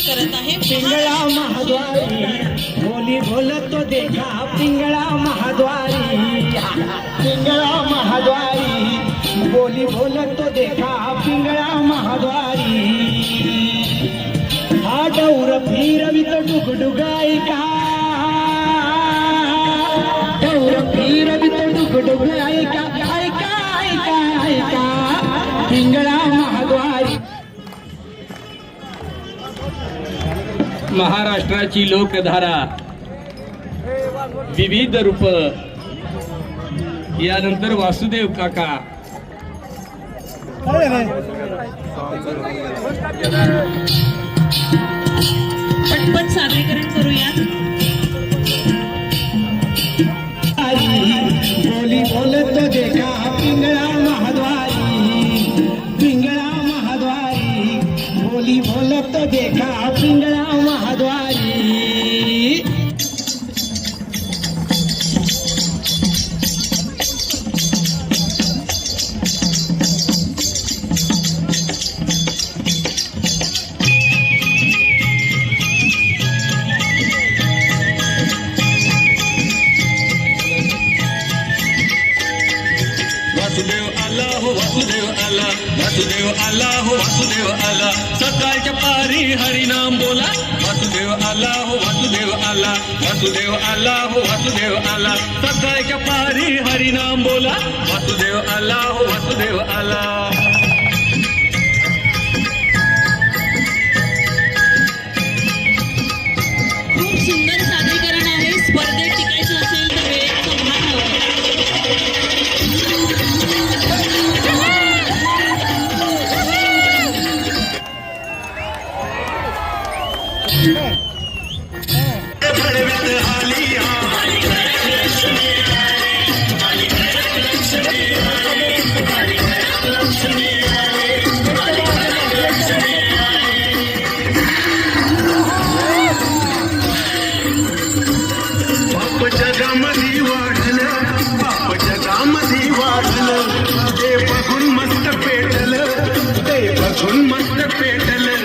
करत आहे पिंगळा महाद्वारी बोली बोलतो देखा पिंगळा महाद्वारी पिंगळा महाद्वारी बोली बोलतो देखा पिंगळा महाद्वारी हा डौर फिरवित डुगडुगाई का डौर फिरवित डुगडुगाई का ऐका ऐका ऐका पिंगळा महाद्वारी महाराष्ट्राची लोकधारा विविध रूप यानंतर वासुदेव काका पटपट सादरीकरण करूया बोली बोलतो देखा पिंगळा महाद्वारी पिंगळा महाद्वारी बोली बोलतो देखा पिंगळा महाद्वारी वासुदेव आला हो वासुदेव आला वासुदेव आला हो वासुदेव आला सकाळच्या पारी हरिनाम बोला वासुदेव आला हो वासुदेव आला वासुदेव आला हो वासुदेव आला सकाळच्या पारी हरिनाम बोला वासुदेव आला हो वासुदेव आला खूप सुंदर सादरीकरण आहे स्पर्धेत टिकायचं असेल तर वेळेचं भान हवं जगामध्ये वाढलं बाप जगामध्ये वाढलं ते बघून मस्त पेटलं ते बघून मस्त पेटलं